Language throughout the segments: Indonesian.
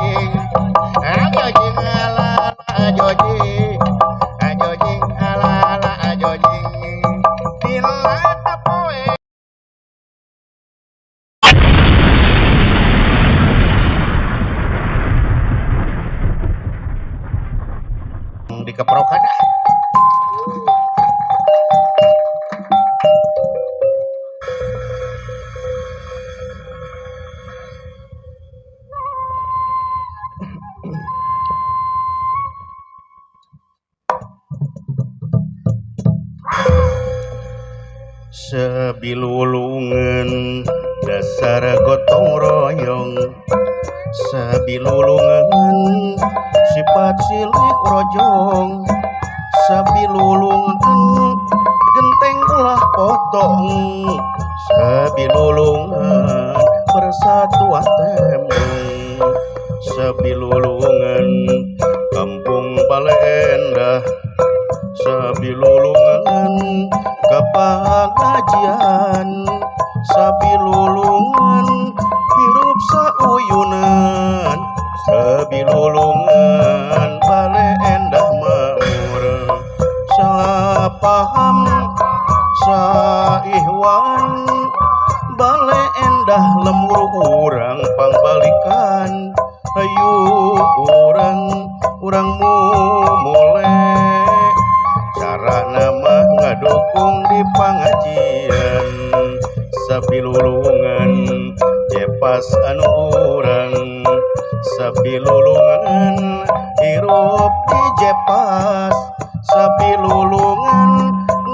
jing ajo jing ala ajo jing ala ajo jing bila tapoe dikeprokan sabilulungan dasar gotong royong sabilulungan sifat silik rojong sabilulungan genteng ulah potong sabilulungan persatuan tembong sabilulungan kampung Baleendah sabilulungan kapangajian sabilulungan hirup sauyunan sabilulungan Baleendah makmur sapaham saihwan Baleendah lemur urang pangbalikan ayu urang mulai cara nama ngadukung di pangajian sabilulungan jepas anu urang sabilulungan hirup di jepas sabilulungan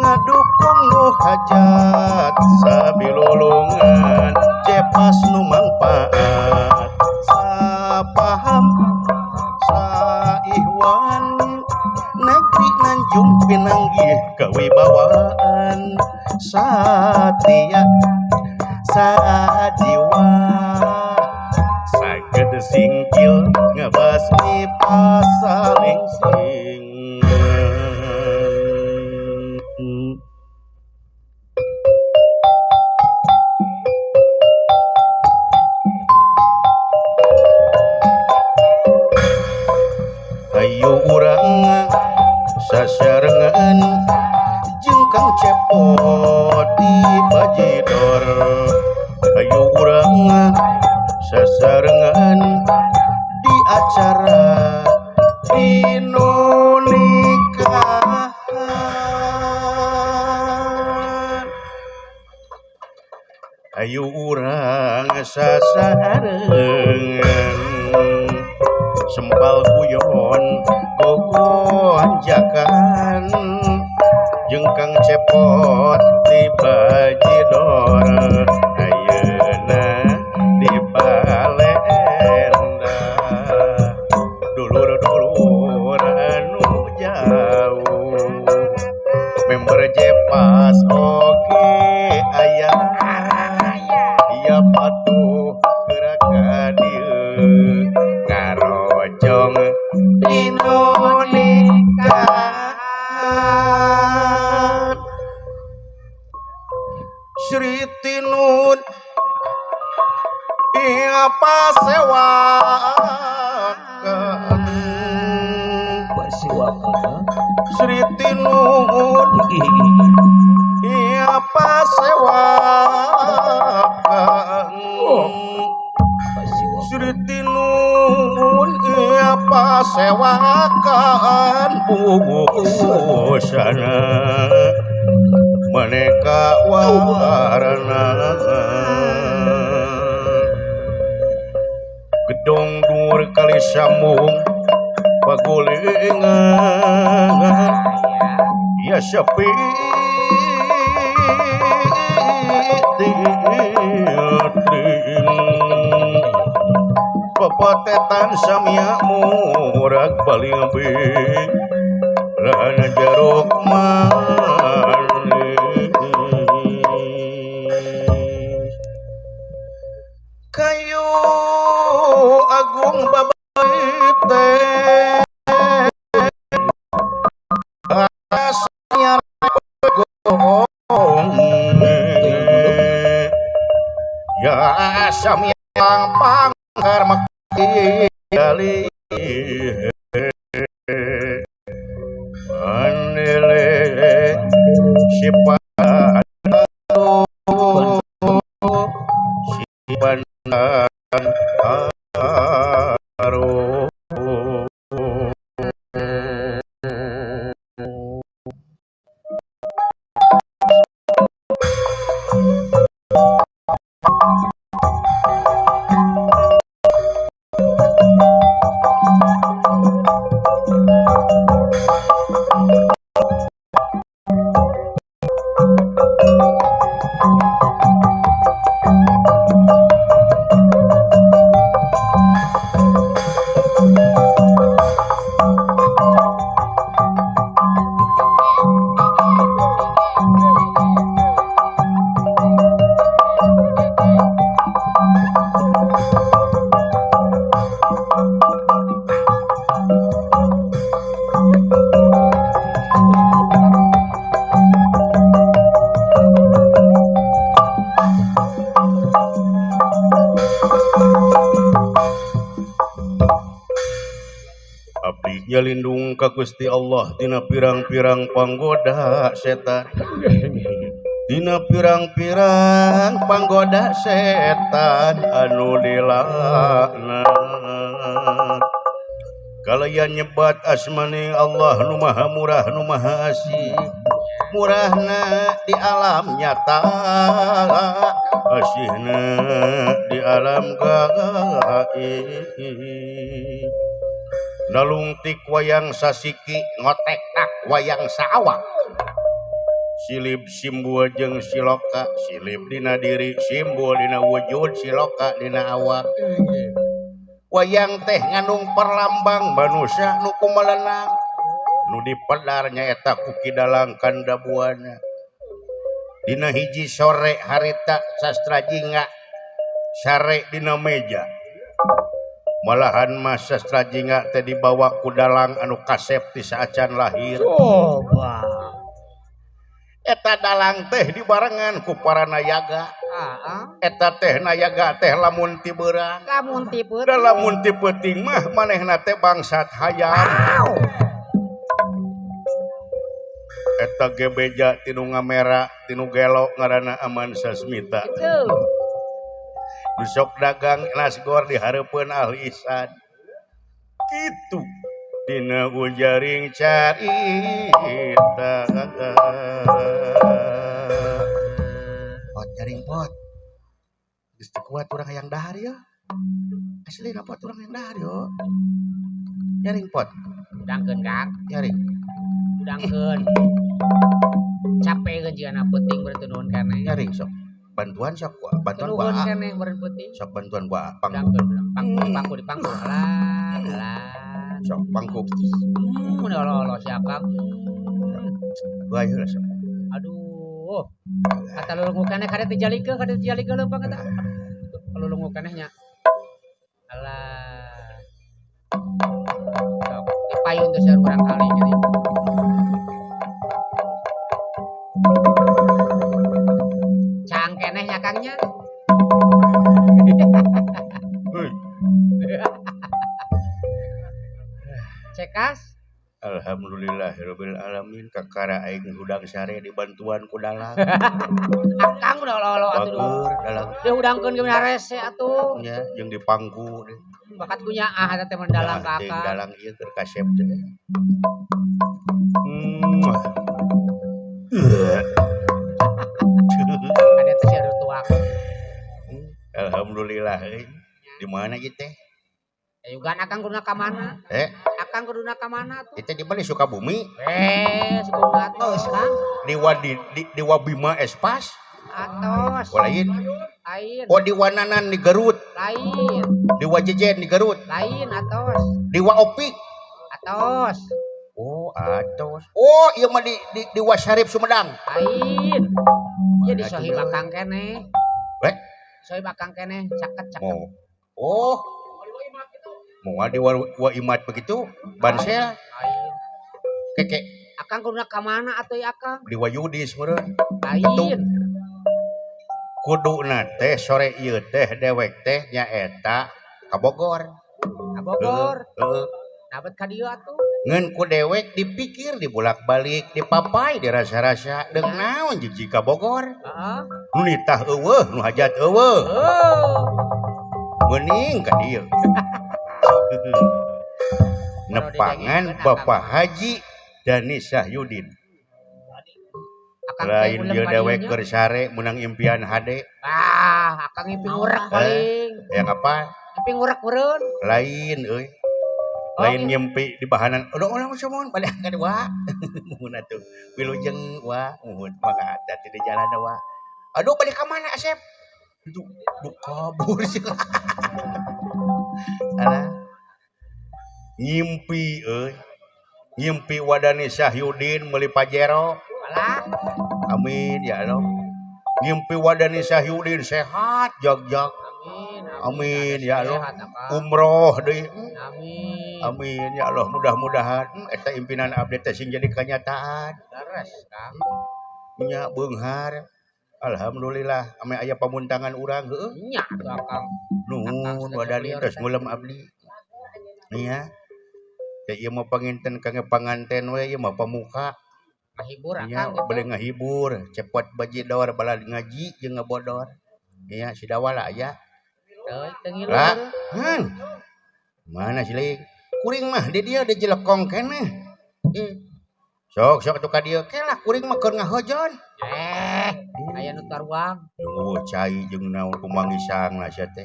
ngadukung nu hajat sabilulungan jepas nu mangpaat sapaham saihwan negeri Nanjung Pinanggih kewibawaan satia sajiwa saged singkil ngebasmi pasaling sing ayo urang sasarengan jengkang cepot di bajidor ayo urang sasarengan di acara dino nikahan ayo urang sasarengan sempal guyon gogoan jakan jengkang cepot di bajidor ayeuna di Baleendah dulur-dulur anu jauh member jepas oge aya iya patuh gerakan dieu ngarojong dino nikahan Sri Tinun iya pasewakan Sri Tinun iya pasewakan Sri Tinun iya pasewakan busana maneka warna gedong dur kali sambung pagulingan ya sepi pepotetan samia murag paling apik rana jeruk manis kayu agung babait teh asanya gong ya samia pangkar maki kali andele si pandan aro abdi lindung ka Gusti Allah dina pirang-pirang panggoda setan dina pirang-pirang panggoda setan anu dilaknat kalayan nyebat asmani Allah nu maha murah nu maha asih murahna di alam nyata asihna di alam gaib nalungtik wayang sasiki ngotek tak wayang saawak silip simbol jeung siloka silip dina diri simbol dina wujud siloka dina awak wayang teh ngandung perlambang manusia nu kumalenang nu dipedar nyaeta ku kidalang kandabuana dina hiji sore harita sastra jingga sare dina meja malahan mas sastra jingga teh dibawa ku dalang anu kasep ti saacan lahir coba eta dalang teh dibarengan ku para nayaga eta teh nayaga teh lamun ti beurang lamun ti peuting mah manehna teh bangsat hayam eta ge beja tinu ngamera tinu gelo ngaranna Aman Sasmita besok dagang nasgor di hareupeun ahli ihsan kitu dina ujaring carita pot jaring pot geus teu kuat urang hayang dahar ya aslina pot urang hayang dahar yo jaring pot udangkeun Kang jaring udangkeun capek geus jigana peuting berarti nuhun keneh jaring sok bantuan sok bantuan nuhun gua keneh beureun peuting sok bantuan gua pangku di pangku alah sok pangku mun olo-olo siap Kang gua ayo sok aduh kata lulungu keneh kada teu jalikeun leumpang eta lulungu kenehnya alah sok dipayun teh saur urang kali jadi cang kenehnya Kangnya cekas alhamdulillahirabbil alamin kakara aing hudang sare dibantuan ku dalang Kang udah olo-olo atuh bagur dalang dia udangkeun ge rese atuh nya jeung dipangku deh bakat kunya eta teh mendalang ka teh Akang dalang ieu keur kasep teh ada teh sia tuang alhamdulillah di mana ieu teh juga Akang kuduna ka mana Akang kuduna ka mana tuh itu di mana Sukabumi sekolah geus Kang di Wabima Espas atos lain di Wananan di Garut lain di Wajejen di Garut lain atos di Waopik atos atos iya mah di Wasarip Sumedang lain ieu di Sohib Akang keneh Sohib Akang keneh caket mau di Waimat begitu Bansel keke Akang kuduna ka mana atuh ya Akang di Wayudis meureun lain kuduna teh sore ieu teh dewek teh nyaeta ka Bogor Bogor. Heeh. Nabet ka dieu atuh. Ngan ku dewek dipikir dibolak-balik dipapai dirasa-rasa deung naon jeung jika Bogor. Heeh. Nu nitah eueuh nu hajat eueuh. Oh. Meuning ka dieu. Nepangan Bapak Haji Dani Sahyudin. Akang Lain teh ulem dia dewek kadinya. keur sare menang impian HD. Akang ngimpi ngurek paling. Yang apa? Ngimpi ngurek meureun. Lain euy. Oh, Lain iya. nyempi di bahanan. Udah samoan balik ka wa. Mun atuh wilujeng wa muhun maka hati di jalan wa. Aduh balik ka mana Asep? Itu kabur sih. Alah. Ngimpi euy. Ngimpi Wadani Sahyudin meuli Pajero. Alah. Amin ya Allah. Ngimpi Wadani Sahyudin sehat jag-jag. Amin ya Allah. Umroh deui. Amin. Amin ya Allah, mudah-mudahan eta impinan abdi teh sing jadi kenyataan. Leres, Kang. Nya beunghar. Alhamdulillah ame aya pamuntangan urang heueuh. Nya tuh Akang. Nuhun Wadani tos ngulem abdi. Nya. Ya ieu mah panginten kangge panganten we ieu mah pamuka. Ngahibur Nya Akang gitu. bade ngahibur, cepot bajidor bala ngaji jeung ngabodor. Nya si dawala aya. Teu ngilu. Lah, mana sih Ling? Kuring mah di dia jelekong keneh. Sok atuh ka dieu ke lah kuring mah keur ngahojon. Aya nu taruang. Cai jeung naon kumangisangna sia teh.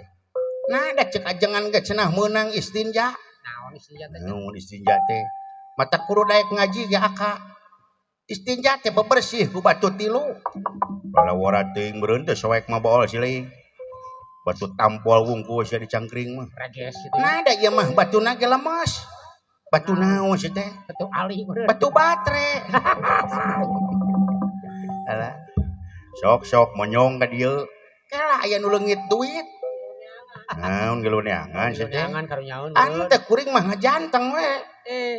Nah, da cek ajengan ge cenah meunang istinja. Naon istinja teh? Naon istinja teh? Mata kudu daek ngaji ge aka. Istinja teh bebersih ku batu tilu. Balawara teuing meureun teh soek mah baol siling. Batu tampol wungkul sia di cangkring mah. Reges gitu. Nah, da ieu mah batuna ge lemes. Batu naon sih teh? Batu ali meureun. Batu batre. Alah. Sok monyong ka dieu. Kalah aya nu leungit duit. Naon geluneangan sih teh? Jangan karunyaun. Anu teh kuring mah ngajanteng we.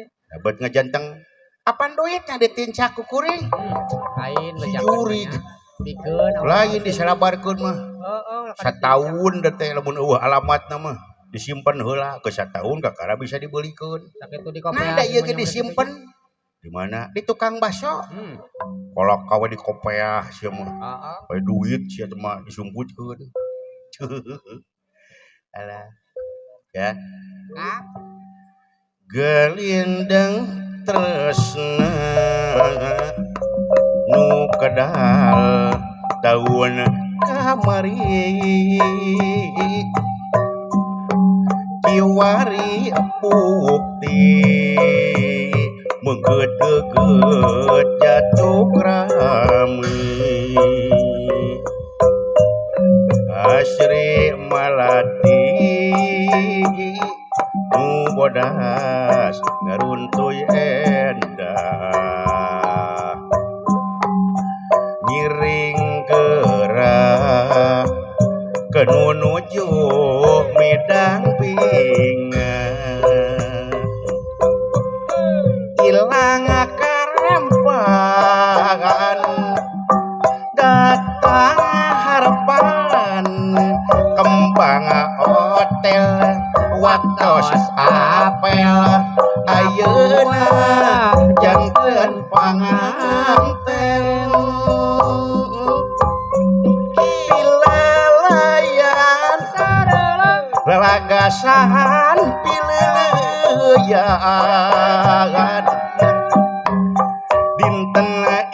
Dapat ngajanteng. Apaan duitnya ditincak ku kuring? Lain Jurig. Bikeun. Lain disalabarkeun mah. Heeh. Sataun da teh lamun eueuh alamatna mah disimpen heula ke sataun kakara bisa dibelikeun. Sakitu di Nah, da ieu ge disimpen di mana? Di tukang baso. Kolak kawe di kopeah sia mah. Heeh. Bae duit sia teh mah disumputkeun. Alah. Ya. Kang. Gelindeng tresna nu kedal taun kamari kiwari bukti menggeut-geut jatuh rami asri malati nu bodas ngaruntuy endah ngiring gerak kenu nuju midang pingan ilang karempan datang harapan kembang hotel waktos apel ayeuna janten panganten pilalayan lelagasan pilalayan dinten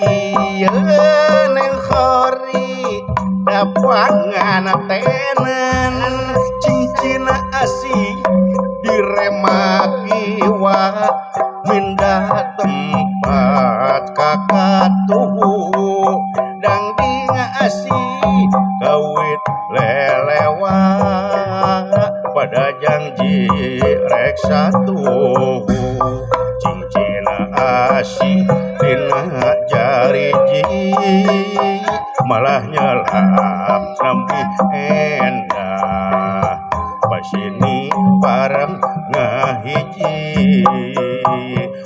ieu neng khori dapangan tenen cincin asih diremaki wa mindah tempat kakatuh dang asih kawit lelewa pada janji rek satu cincin asih dina jariji malah nyelap nampi endah pasini bareng ngahiji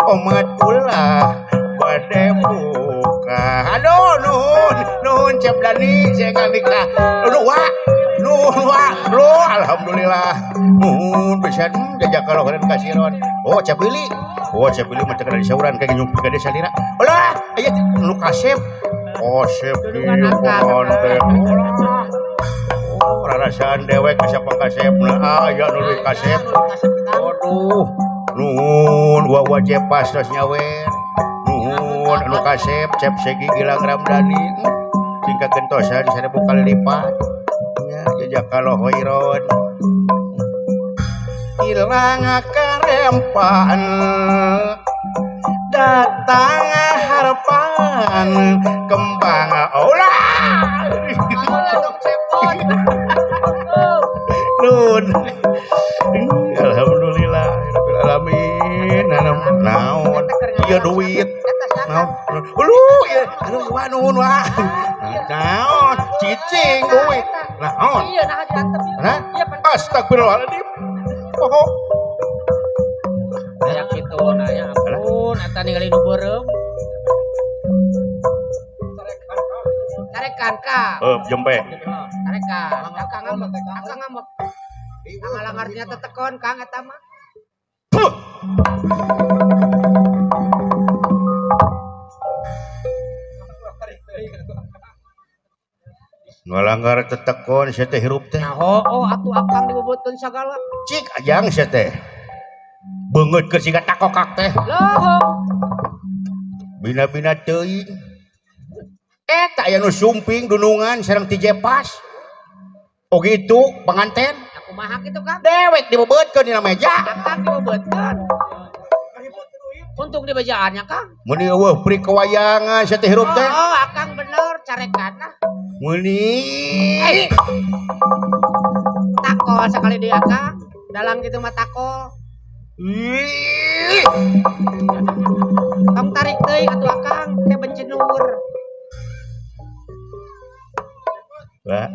omat ulah bade buka aduh nun ceblani saya nikah aduh wa nun Lu alhamdulillah nuhun bisa jajak kaloheun kasiron. Oh Cabili mah teu kana disauran kayak nyumpil ka desa lira. Ulah aya nu kasep. Oh sep kieu konten. Oh rarasaan dewek bisa pangkasepna aya nu leuwih kasep. Aduh nuhun wajib pas tos nyawer. Nuhun anu kasep cep segi Gilang Ramdhani. Singkat gentosan sana kali lipat nya jajak kalohoiron hilang karempaan datang harapan kembang ulah nun alhamdulillah rabbil alamin naon ieu duit naon lu ieu aduh nuhun wah naon cicing duit naon iya nah diantep nah astagfirullahaladzim oh aya kitu nah ya ampun eta ningali nu beureum carekan ka jempe carekan akang ngambek ngalang artinya tetekon kang eta mah ngalanggar tetekon sia teh hirup teh oh atuh akang dibobotkeun sagala cik ajang sia teh beungeut keur siga takokak teh loh bina-bina teuing eta aya nu sumping dunungan sareng ti jepas oh gitu penganten aku mahak itu kan dewek dibobeutkeun dina meja akang dibobotkeun untung di bajaannya kang meni eueuh pri kewayangan sia teh hirup teh oh akang bener carekan nah meni takol sekali dia kang dalam gitu mah takol tong tarik teuing atuh akang teh bencenur Wah.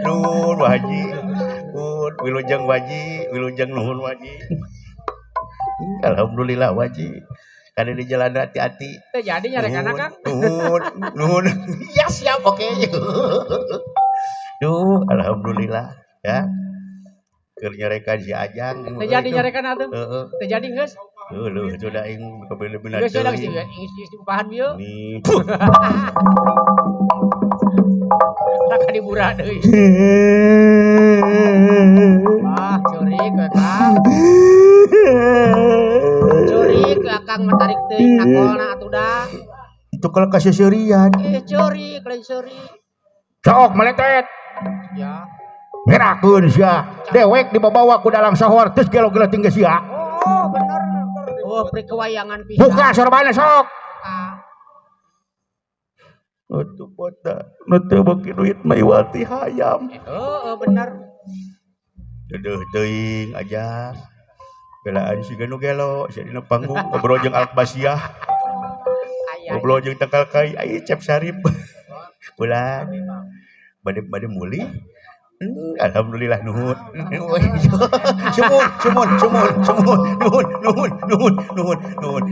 Nuhun waji. Wilujeng waji, wilujeng nuhun waji. Alhamdulillah waji. Kada di jalan hati-hati. Teh jadi nyarekan Kang. Nuhun. Ya siap oke. Duh, alhamdulillah ya. Keur nyarekan si Ajang. Teh jadi nyarekan atuh. Teh jadi geus. Lu sudah ing kebele-bele geus sudah geus diupahan bieu. Nih. Raka dibura deui. Wah, curi ke Kang. Curi ke Kang matarik teuing nakolna atuh dah. Itu kalau kaseserian. Curi, kalian curi. Sok meletet. Ya. Merakeun sia. Dewek dibawa ku dalam sahur terus gelo-gelo tinggal sia. Oh, bener. Oh, pri kewayangan pisan. Buka sorbana sok. Atuh kota, nu teu beuki duit mah iwati hayam. Bener. Deuh teuing aja. Belaan si ganu gelo, sia dina panggung ngobrol jeung Alkbasiah. Ngobrol jeung Tangkal Kai, ai Cep Sarip. Ulah. Bade muli. Alhamdulillah nuhun. Nuhun.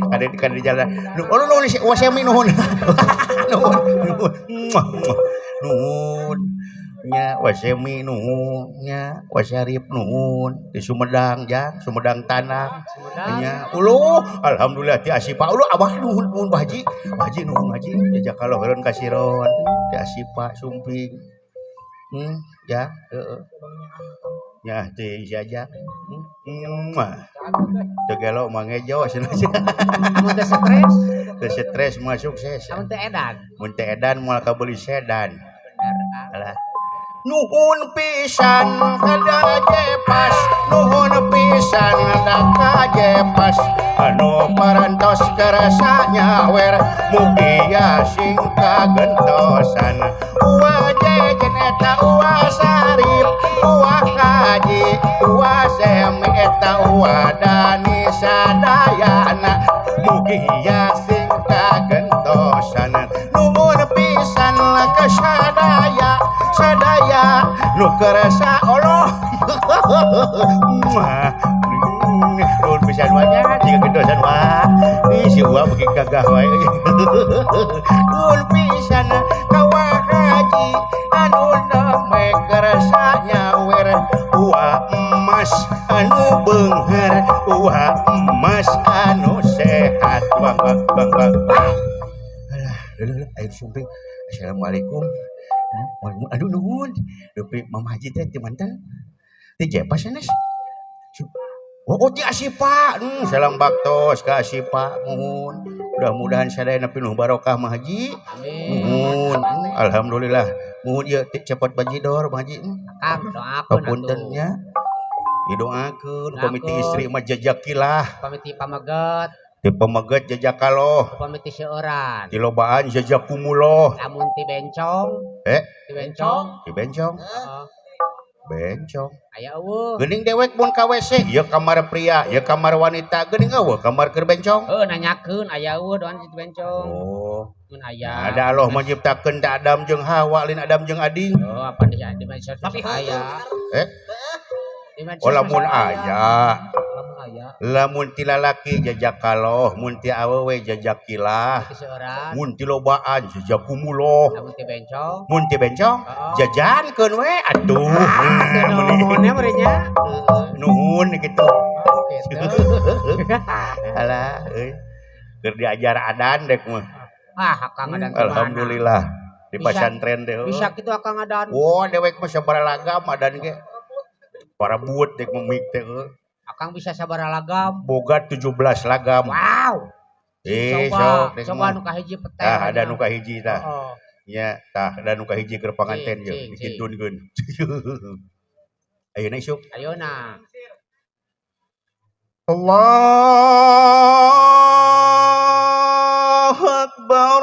Kada di jalan. Nuhun si wasemi nuhun. Nuhun. Nya wasemi nuhun, nya wasarip nuhun. Di Sumedang jang, Sumedang Tanang. Nya uluh alhamdulillah ti Asipa. Uluh abah nuhun Baji. Baji nuhun Baji. Jajak kaloheun kasiron. Ti Asipa sumping. Ya, ya, ting saja. Tegelo mangejo cenah. Mun teu stres, teu stres mah sukses. mun teu edan. Mun teu edan moal kabeli sedan. Alah. Nuhun pisan kada jepas, nuhun pisan kada jepas. Anu parantos karasa nyawer, mugi sing kagentosan. Wajejen eta Sarip, Kaji, Semi eta Dani sadayana, mugi sing kagentosan. Nuhun pisan ka sadaya nu kerasa Allah. nuhun pisan wae jika gendosan mah si Uwa beuki gagah wae nuhun pisan kawa haji anu damek rasanya wer Uwa emas anu beunghar Uwa emas anu sehat bang alah air sumping assalamualaikum aduh nuhun depi Mama Haji teh mantan teh jepas sanes oh ti Asipa salam baktos ka Asipa nuhun mudah-mudahan sadayana pinuh barokah Mah Haji nuhun alhamdulillah nuhun ieu cepot bajidor Mah Haji Kang doakeun puntennya didoakeun komiti istri mah jajakilah komiti pameget ti pameget jajakaloh komiti seueuran ti lobaan jajakumuloh lamun ti bencong ti bencong bencong aya eueuh geuning dewek mun ka WC ieu kamar pria ieu kamar wanita geuning eueuh kamar keur bencong nanyakeun aya eueuh doan ti bencong mun aya ada Allah menciptakeun da Adam jeung Hawa lain Adam jeung Ading apa di medsos tapi aya lamun aya lamun ti lalaki jajak kaloh mun ti awewe jajak kilah mun ti lobaan jajak kumuloh mun ti bencong jajankeun we atuh nuhunnya meureunnya nuhun kitu alah keur diajar adan dek mah Akang adan alhamdulillah di pasantren teh bisa kitu Akang adan dewek mah sabaraha lagam adan ge para buut dek memik teh Akang bisa sabaraha lagam boga 17 lagam wow coba nu kahiji petel ada nu kahiji tah nya tah ada nu kahiji keur panganten je dikidunkeun ayeuna isuk ayeuna Allahu akbar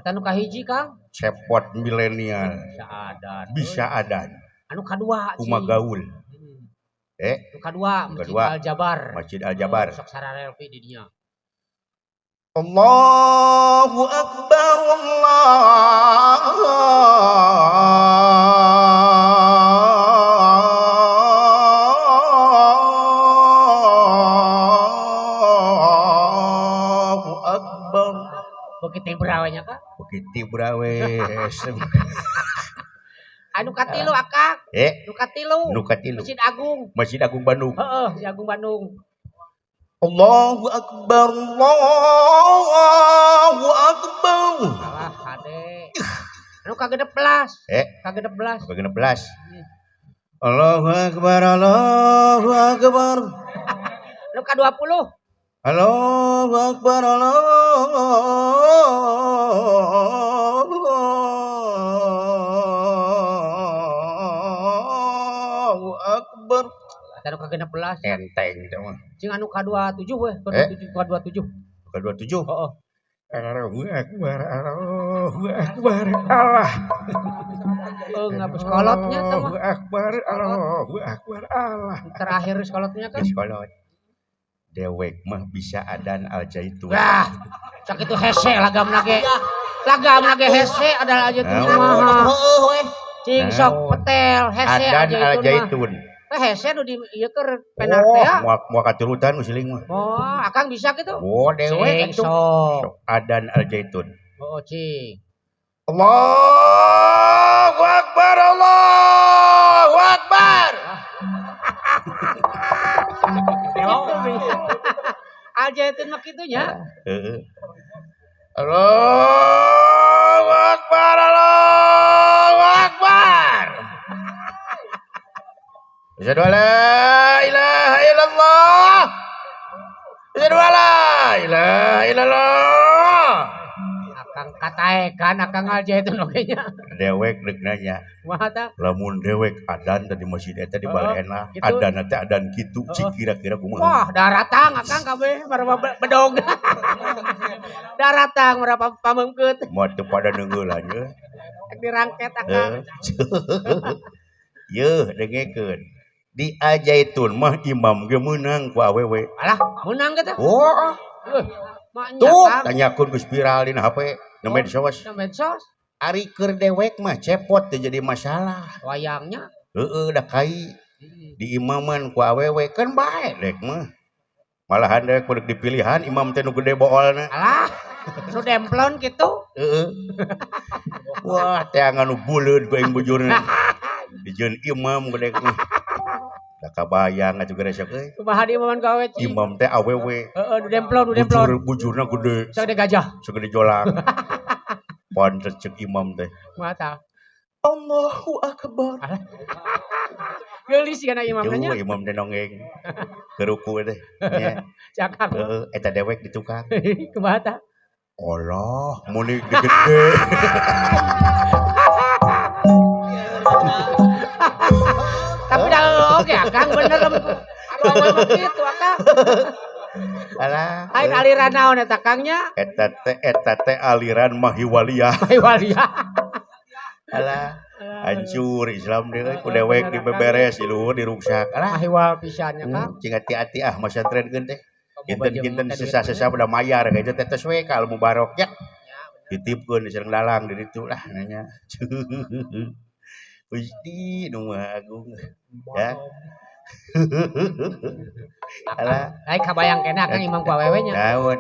Eta nu kahiji Kang cepot milenial bisa adan anu kadua kumagaul nu kadua Masjid Al Jabar sok sararelpi di dinya Allahu akbar Allahu akbar begitu berawenya Kak begitu brawe anu katilu Akang nu katilu Masjid Agung Bandung Masjid Agung Bandung Allahu akbar Allahu akbar salah hade anu kagedep belas Allahu akbar Allahu akbar anu ka-20 Allahu akbar Allahu akbar anu ka-16 enteng teh mah jeung anu ka-27 we ka-27 heeh Allahu akbar Allah ngapus kolotnya teh mah Allahu akbar Allah terakhir kolotnya kan kolot dewek mah bisa adan al zaitun wah cak itu hese lagam lage hese adalah aja tuh mah cing sok petel hese adan al zaitun hese nu di ieu keur penar teh ya moal katurutan musiling mah Akang bisa gitu dewek sok adan al zaitun cing Allahu akbar Allahu akbar Al-Zaitun mah kitunya. Allahu akbar Allahu akbar. Asyhadu an la ilaha illallah. Asyhadu an la ilaha illallah. Akang kataekan akang Al-Zaitun oge nya. Dewek deuk nanya. Kumaha tah? Lamun dewek adan tadi masjid eta di balena, gitu. adan teh adan kitu, cik kira-kira kumaha? Wah, daratang akang kabeh maraba bedog. Daratang maraba pamengkeut. Moal teu pada neungeulan ye. Dirangket akang. Yeuh dengekeun. Di Al-Zaitun mah imam ge meunang ku awewe. Alah, meunang ge teh. Oh. Tuh, tanyakeun geus viral dina HP. Nu medsos. Na medsos. Ari keur dewek mah cepot teu jadi masalah. Wayangnya. Heeh da kai di imaman ku awewe kan bae dek mah. Malahan dek kudu dipilihan imam teh nu gede boolna. Alah. Nu demplon kitu. Heeh. Wah, teh nganu buleud ku aing bujurna. Dijieun imam gede mah. Da kabayang atuh geus euy. Kumaha di imaman ka awewe? Imam teh awewe. Heeh, nu demplon. Bujurna gede. Sagede gajah. Sagede jolang. Pantes ceuk imam teh. Mata. Allahu akbar. Geulis kana imam Duh, nya. imam teh nongeng. Keruku teh. Nya. Cakak. Heeh, eta dewek di tukang. Kumaha tah? Allah, muni gede. Tapi dah oke Akang bener awewe mah kitu Akang. Alah. Aing aliran naon eta Kangnya? Eta teh aliran Mahiwaliyah. Mahiwaliyah. Alah. Hancur Islam deui ku dewek dibeberes di luhur diruksak. Alah. Mahiwal pisannya Kang. Cing hati-hati masantrenkeun teh. Kinten-kinten sisa-sisa udah mayar kayak itu tetes we kalau mubarok ya. Ditipkeun di Sereng Dalang di ditu lah nanya. Gusti nu agung. Ya. Alah, Aing kabayang kene Akang imam ku awewe nya. naon.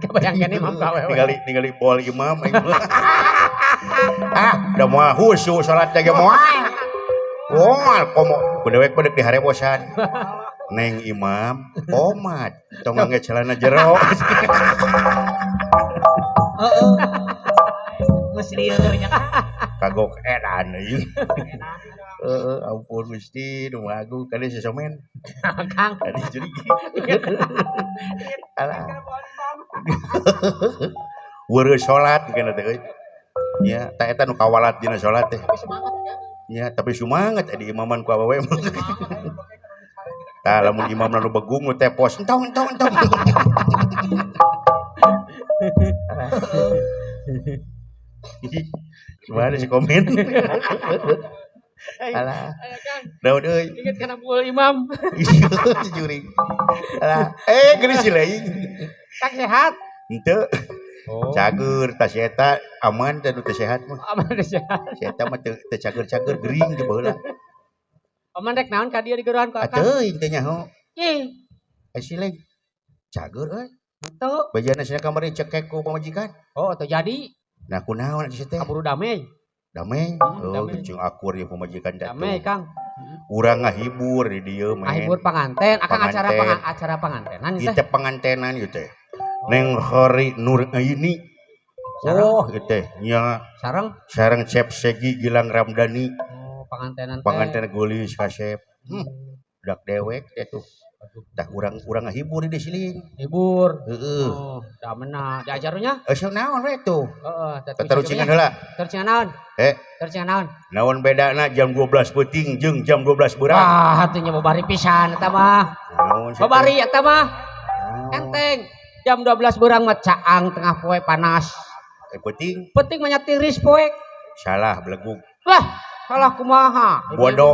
Kabayang kene imam ku awewe. Ningali pol imam aing. Da moal husu salat teh ge moal. Moal komo ku dewek bedek di harewosan. Neng imam, pomat, tong ngangge celana jero. Heeh. Geus lieur nya. Kagok edan euy. Ampun Gusti nu agung kali sesomen. Kang. Kali jadi. Alah. Weureuh salat kana teh euy. Nya, ta eta nu kawalat dina salat teh. Nya, tapi sumanget di imaman ku awewe. Tah lamun imam nu begung nu tepos entong. Gimana si komen? Alah. Daun euy. Ingat kana pukul imam. Juri. Alah, geulis si leuing. Kang sehat. Henteu. Oh. Cager tas eta aman teh nu teu sehat mah. Aman sehat. Si eta mah teu cager-cager gering teh baheula. Aman rek naon ka dieu digeuruhan ku Akang? Ateuing teh nyaho. Ih, Si leuing. Cager euy. teu. Bajana cenah kamari cekek ku pamajikan. Oh, teu jadi. Nah kunaon atuh teh? Kaburu damai. Damai. Damai. Jeung akur ieu pamajikan teh. Damai, Kang. Urang ngahibur di dieu men. Ahibur panganten, Akang Panganten. acara pangantenan Ieu teh. teh pangantenan ieu teh. Neng Hori Nur Aini. Oh, ieu teh nya sareng Chef Segi Gilang Ramdhani. Oh, pangantenan teh. Panganten gulis ka Chef. Budak dewek teh tuh. Dah urang ngahibur di siling. Hibur. Heeh. Oh, da meunah. Diajarunya? Asa naon we tuh? Heeh, Tatarucingan heula. Tercingan naon? Tercingan naon? Naon bedana jam 12 peuting jeung jam 12 beurang? Wah, atuh nya babari pisan eta mah. Naon sih? Babari eta mah. Naon? Enteng. Jam 12 beurang mah caang tengah poe panas. Peuting Penting mah nya tiris poe. salah belegug. Lah, salah kumaha? Bodoh.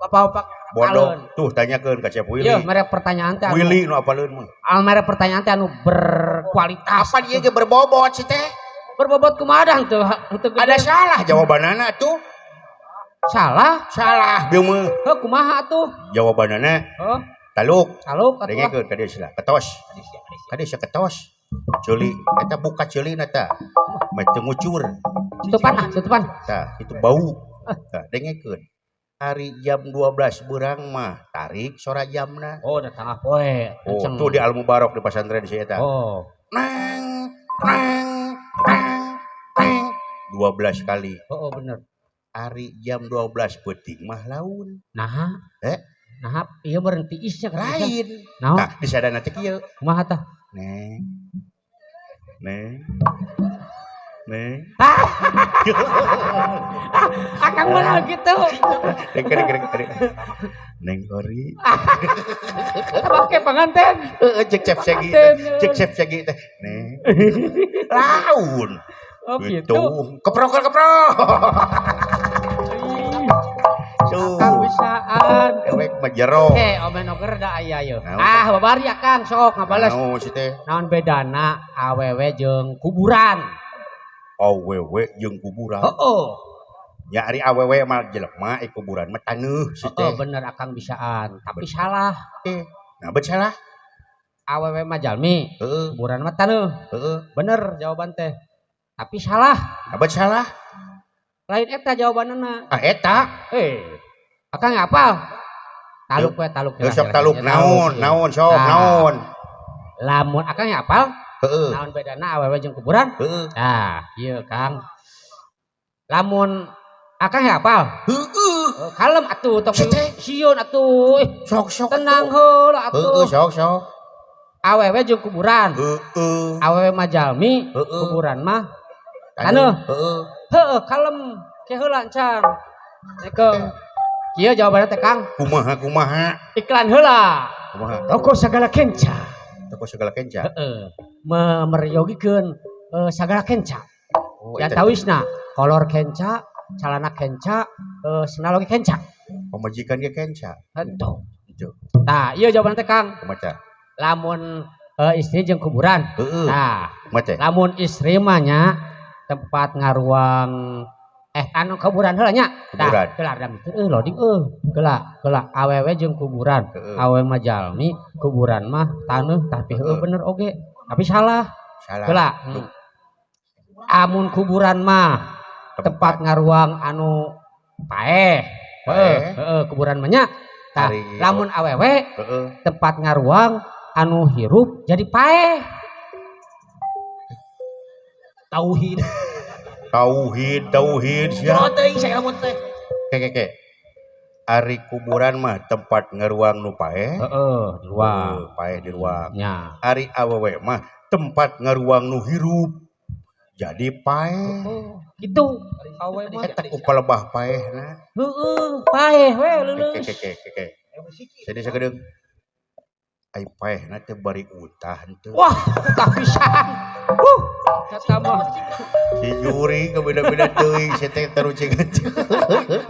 Apa-apa Bodoh. Tuh tanyakeun ka Chef Willy. Iya, mere pertanyaan teh. Willy nu apaleun mah. Mere pertanyaan teh anu berkualitas. Apa dia ge berbobot sih teh? Berbobot kumaha henteu Ada salah jawabanana tuh. Salah? Salah bieu mah. Heuh kumaha atuh? Jawabanana Heuh, taluk. saluk atuh. Dengekeun ka dieu sila. Ketos. Ka dieu ketos. Ceuli eta buka ceulina tah. Meh teu ngucur. Tutupan. Tah, itu bau. Tah, dengekeun. Hari jam 12 beurang mah tarik sora jamna. Oh, da tengah poe. Oh, tuh di Al Mubarok di pesantren si eta. Oh. Nang 12 kali. Oh, bener. Hari jam 12 peuting mah laun. Nah. Nah, ieu meureun tiisnya kan. Lain. Naon? Tah, di sadana teh kieu. Kumaha tah? Neng. Akang mah gitu. Dek. Neng Hori. Pakai penganten. Cek Chef Segi teh. Neng. Laun. Oh, Gitu. gitu. Keprok. Akang bisaan. Dewek mah jero. Omen oger da aya yeuh. Naon? Babari Akang sok ngabales. Naon sih teh? Naon bedana awewe jeung kuburan? awewe jeung kuburan. Heeh. Ya ari awewe mah jelema kuburan mah taneuh si teh. Bener akang bisaan, tapi salah. Nah bet salah. Awewe mah jalmi, Heeh. kuburan mah taneuh. Heeh. Bener jawaban teh. Tapi salah. Nah bet salah. Lain eta jawabanana. Eta. Akang ngapal? Taluk we taluk. Sok taluk naon sok naon. Lamun akang ngapal? Heeh. Naon bedana awewe jeung kuburan? Heeh. Nah, ieu Kang. Lamun akang hafal? Heeh. Kalem atuh tong sieun atuh. Sok Tenang heula atuh. Heeh, sok. Awewe jeung kuburan. Heeh. Awewe mah jalmi, kuburan mah taneuh. Heeh, kalem ke heula encan. Eke. Kieu jawabanna teh Kang. Kumaha? Iklan heula. Kumaha? Toko sagala kenca. Heeh. Meriyogikeun sagala kenca. Ya tawisna, kolor kenca, calana kenca, senalogi kenca. Pamajikan dia kenca. Henteu. Tah, ieu jawaban teh Kang. Kumaha? Lamun istri jeung kuburan. Heeh. Nah, Kumaha? lamun istri mah nya tempat ngaruang anu kuburan heula nya. Kuburan. Tah, kelar dam kitu loading geula awewe jeung kuburan. Awewe mah jalmi, kuburan mah taneuh tapi bener oge. Tapi salah. Geula. Amun kuburan mah tempat ngaruang anu paeh. Kuburan mah nya. Tah, lamun awewe tempat ngaruang anu hirup jadi paeh. Tauhid sia. teuing saya lamun teh. Ke. Ari kuburan mah tempat ngaruang nu paeh. Di ruang. Paeh di ruang. Nya. Ari awewe mah tempat ngaruang nu hirup jadi paeh. Gitu. Awewe mah Eta upalebah paehna. paeh we leuleus. Ke. Jadi sagedeung. Ai paehna teh bari utah henteu. Wah, utah pisan. Eta mah. Si Juri ke beda-beda teuing si teh tarucengan.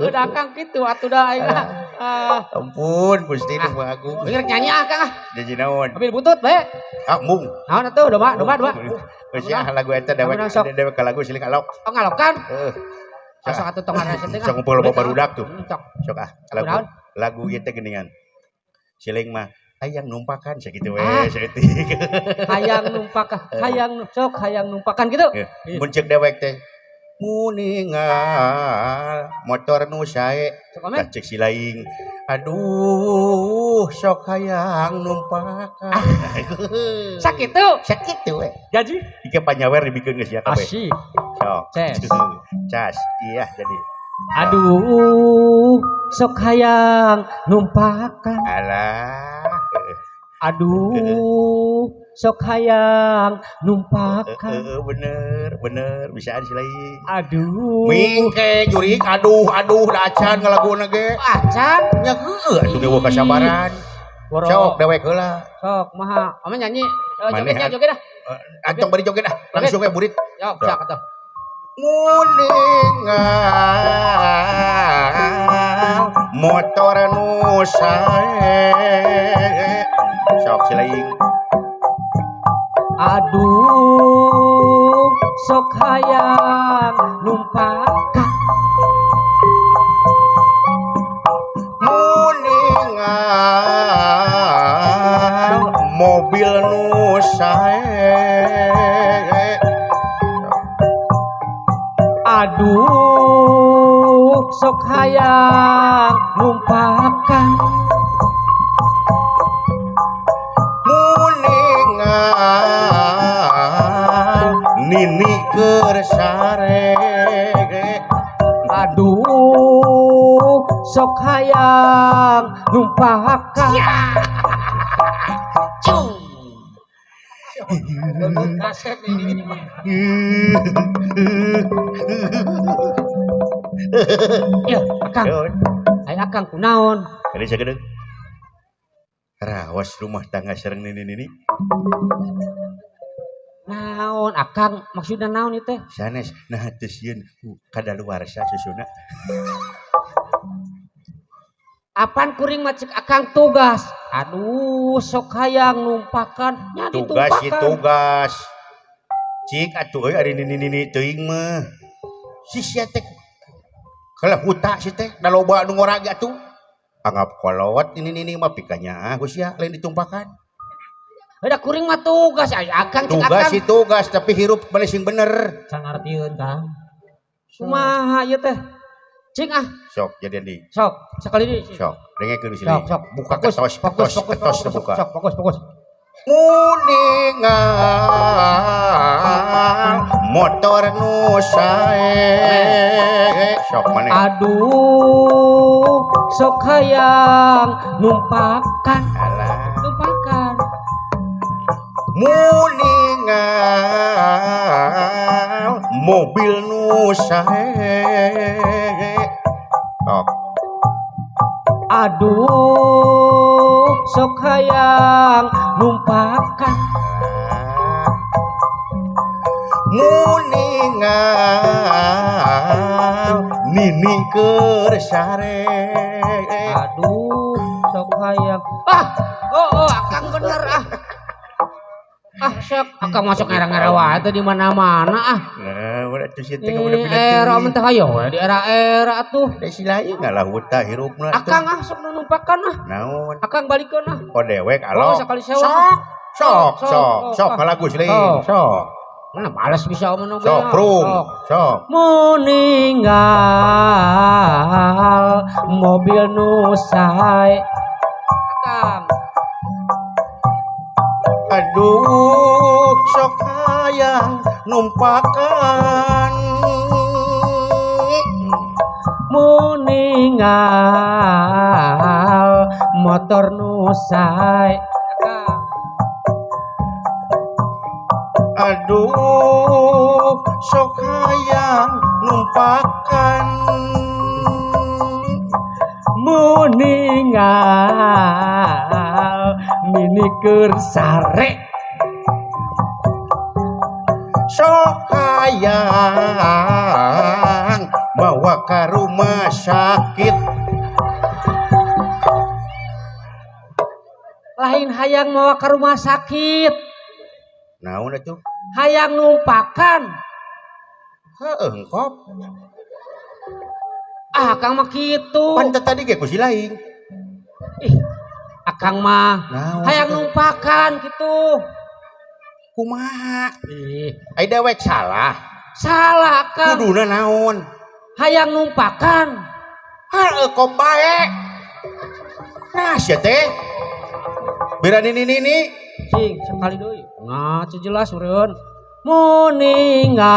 Udah Kang kitu atuh da aing. Ampun Gusti nu agung. Bener nyanyi Kang. Jadi naon? Ambil butut bae. Mung. Naon atuh doma. Geus ya lagu eta dewek ka lagu siling alok. Oh ngalokan? Sok atuh tong ngareset teh. Sok ngumpul loba barudak tuh. Sok lagu ieu teh geuningan. Siling mah hayang numpakan sakitu we saeutik. Hayang numpakan gitu. Mun ceuk dewek teh muningal motor nu sae cek si laing. Aduh sok hayang numpakan. Sakitu we. Jadi Ike panyawer dibikeun geus ya kabeh. Asih. Sok. Cas. Iya jadi. Aduh sok hayang numpakan. Alah. Aduh sok hayang numpakan. Bener bisaan si lain. Aduh Mingke jurik aduh dacan ngalaguna ge. acan Nya heueuh atuh dewa kasabaran. Sok dewek heula. sok maha ame nyanyi Manehan. joget dah. Antong bari joget dah. Langsung we burit. Sok atuh. Muningal motor nu sae. Sok si lain. Aduh sok hayang numpakan. Muningal mobil nu sae. Aduh sok hayang numpakan. Muningal nini keur sare. Aduh sok hayang numpakan. Kaset ini mah. Ya, Akang. Ai Akang kunaon? Kali sagedeung. Rawas rumah tangga sareng nini. Naon Akang maksudna naon ieu teh? Sanes nah teu sieun kadaluarsa susuna. Apaan kuring mah cek Akang tugas. Aduh sok hayang numpakan nya Tugas ditumpakan. tugas. cik atuh euy ari nini teuing mah si sia teh kalau huta si teh da loba nu ngoraga tuh anggap kolot ini mah pikanya ku sia lain ditumpakan ada kuring mah tugas akang cek tugas akang si tugas tapi hirup balik sing bener sangartieun Kang kumaha ieu teh cing sok jadi di sok sekali deui sok dengekeun di sini sok buka fokus ketos buka sok fokus muningal motor nu sae sok maneh aduh sok hayang numpakan muningal mobil nu sae sok aduh sok hayang numpakan muningal nini keur sare aduh sok hayang akang bener sok akang masuk era-era wae teh di mana-mana nah udah tuh situ era mentah hayo di era tuh da silaya ngalah huta hirupna akang sok numpakan naon akang balikeun dewek alo sekali sewa sok ngalagu silih sok mana balas bisa omong sok prung sok meninggal mobil nu sae akang aduh sok hayang numpakan meninggal motor nu sae aduh sok hayang numpakan meninggal mini keur sare sok hayang bawa ke rumah sakit lain hayang bawa ke rumah sakit naon atuh hayang numpakan heueuh engkop akang mah kitu pan tadi ge ku si lain akang mah hayang numpakan gitu kumaha ai dewek salah akang kuduna naon hayang numpakan heueuh kok bae nah sia teh bira nini cing sekali deui nah jelas urang meninggal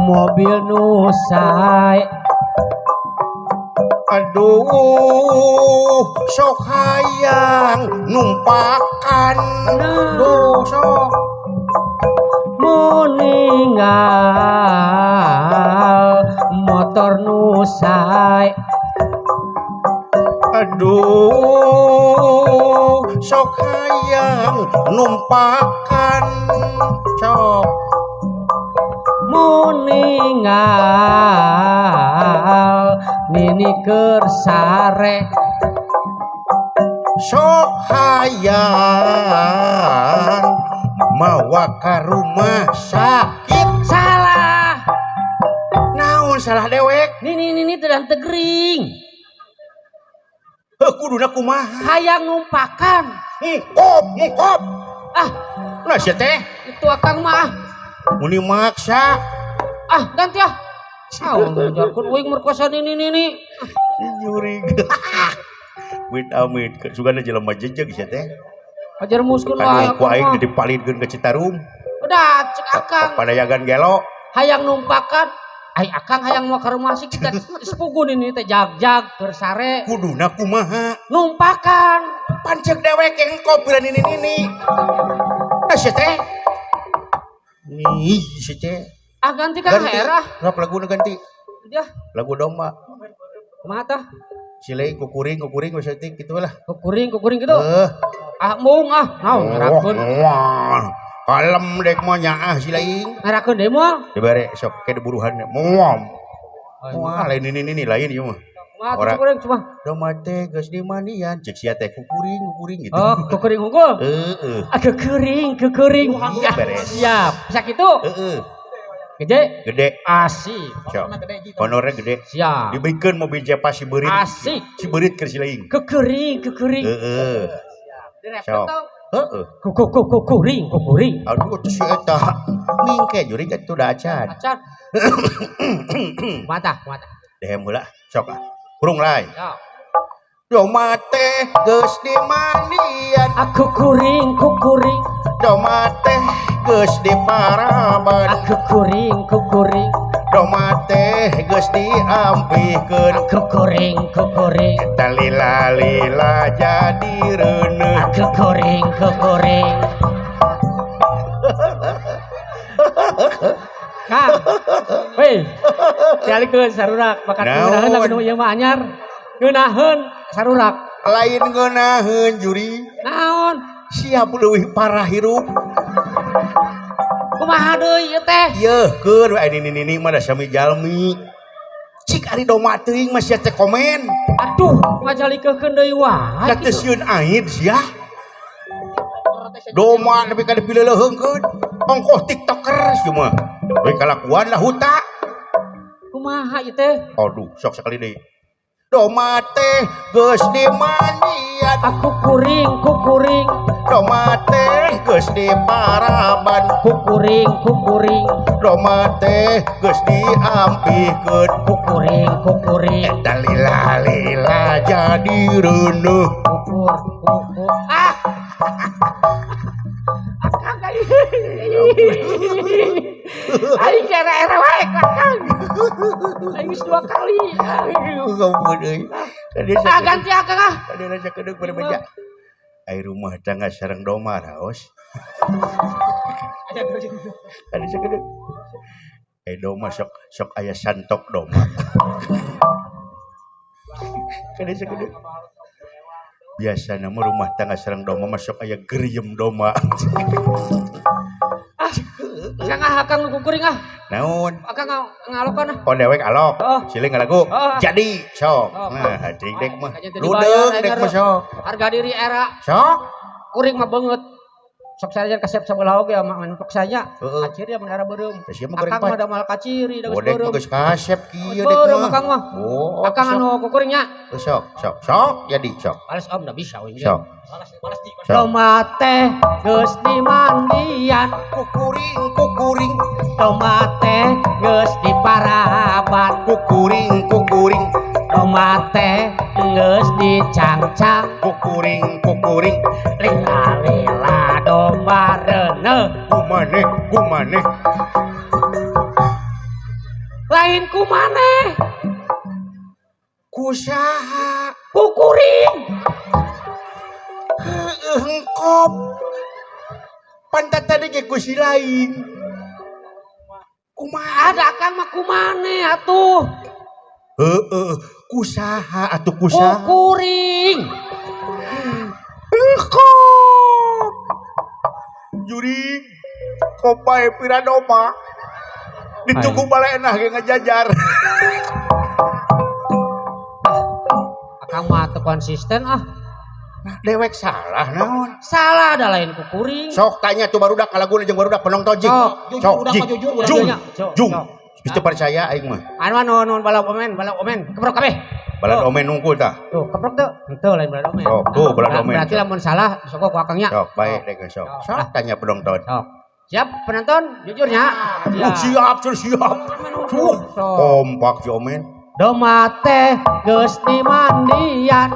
mobil nu sae aduh sok hayang numpakan sok meninggal motor nu sae aduh sok hayang numpakan sok meninggal mini keur sare sok hayang mawa ka rumah sakit salah naon salah dewek nini teu tegering kuduna kumaha hayang numpakan ngkop nah sia teh itu akang mah muni maksa ganti jarkeun uing merkosa nini jurig wit amit sugana jelema jejeg sia teh ajar muskeun wae ku aing dipalidkeun ke Citarum udah cek akang padayagan gelo hayang numpakan akang hayang mau ke rumah sakit sepugu ini teh jag keur sare kuduna kumaha numpakan pancek dewek engkau pira nini nah sia teh nih sia teh ganti ka herah rap lagu ganti dia lagu domba kumaha tah sileuing kukuring wes etik kitu lah kukuring gitu mung naon ngarakeun kalem dek mah nyaah sileuing ngarakeun deui moal dibere sok ke buruhan moal lain ini lain ieu mah Ora kuring cuma. Doma teh geus di mandian, cek sia teh kukuring gitu. Oh, kukuring unggul. Heeh. Kukuring. Ya beres. Siap. Bisa kitu. Heeh. Gede. Asik. Honornya gede. Siap. Dibikeun mobil Jepa si beurit. Asik. Si beurit keur sileing. Kukuring. Heeh. Direpot tong. Heeh. Kukuring. Aduh tuh si eta. Mingke juri kan da acan. Acan. Mata. Dehem heula sok ah. Burung lain. Ya. Doma teh geus di mandian. Kukuring. Doma teh geus di paraban. Kukuring. Doma teh geus diampikeun. Kukuring. Eta lila jadi reuneuh. Kukuring. Kang. Weh. Tialikeun sarurak makan ngeunaheun lamun ieu mah anyar. Ngeunaheun sarurak. Lain ngeunaheun juri. Naon? Siap leuwih parah hirup. Kumaha deui ieu teh? Yeuh keur we nini mah da sami jalmi. Cik ari doma teuing mah sia teh komen. Aduh, ngajalikeun deui wae. Da teu sieun aid sia. Doma nepi ka dipileuleheungkeun. Ongkoh tiktoker cuma. We kalakuan lah huta. Kumaha ieu teh? Aduh, sok sekali deui. Doma teh geus di mandian. Kukuring. Doma teh geus di paraban. Kukuring. Doma teh geus diampikeun. Kukuring. Eta lila jadi reuneuh. Kukur. Akang kali. Aing era wae Kang. Aing geus 2 kali. Ngomong deui. Ganti Akang ah. Tadi raja keduk pada meja. Air rumah tangga sareng doma raos. Tadi sakeduk. Doma sok aya santok doma. Tadi sakeduk. Biasa nama rumah tangga sareng doma masuk aya geriem doma. Akang kukuring ah. Naon? Akang ngalokan ah. Oh dewek alok. Siling ngalagu. Jadi sok. Oh. Nah, hajing dek mah. Ludeung dek mah sok. Harga diri era. Sok. Kuring mah beungeut. Sok saja kasep sabelah oge mah mentok saja. Kaciri mun era beureum. Akang mah da mal kaciri da geus beureum. Geus kasep kieu dek Beureum mah. Akang mah. Oh. Akang anu kukuring nya. Sok. Jadi sok. Balas om da bisa we. Sok. Doma teh geus di mandian. Kukuring. Doma teh geus di paraban. Kukuring. Doma teh geus di cangcang. Kukuring. Lila domba reuneuh. Kumaneh. Lain kumaneh. Kusaha. Kukuring. Engkop. Pantat tadi ge ku si lain. Kumaha Ada Akang mah kumaneh atuh. Kusaha atuh kusaha. Kukuring. Engkop. Juri kopai piradoma. Ditugu baleunah ge ngajajar. Akang mah teu konsisten ah. Nah, dewek salah naon? Salah ada lain kukuring. Sok tanya tuh barudak kalaguna jeung barudak penonton jing. Sok jung. Bisa percaya aing mah. Anu balap omen. Keprok kabeh. Balad omen nungkul tah. Tuh, keprok teu. Henteu lain balap omen. Sok tuh balad omen. Berarti lamun salah sokok ku Akangnya. Sok bae dek sok. Sok tanya penonton. Sok. Siap penonton jujurnya. Siap. Kompak si omen. Doma teh geus di mandian.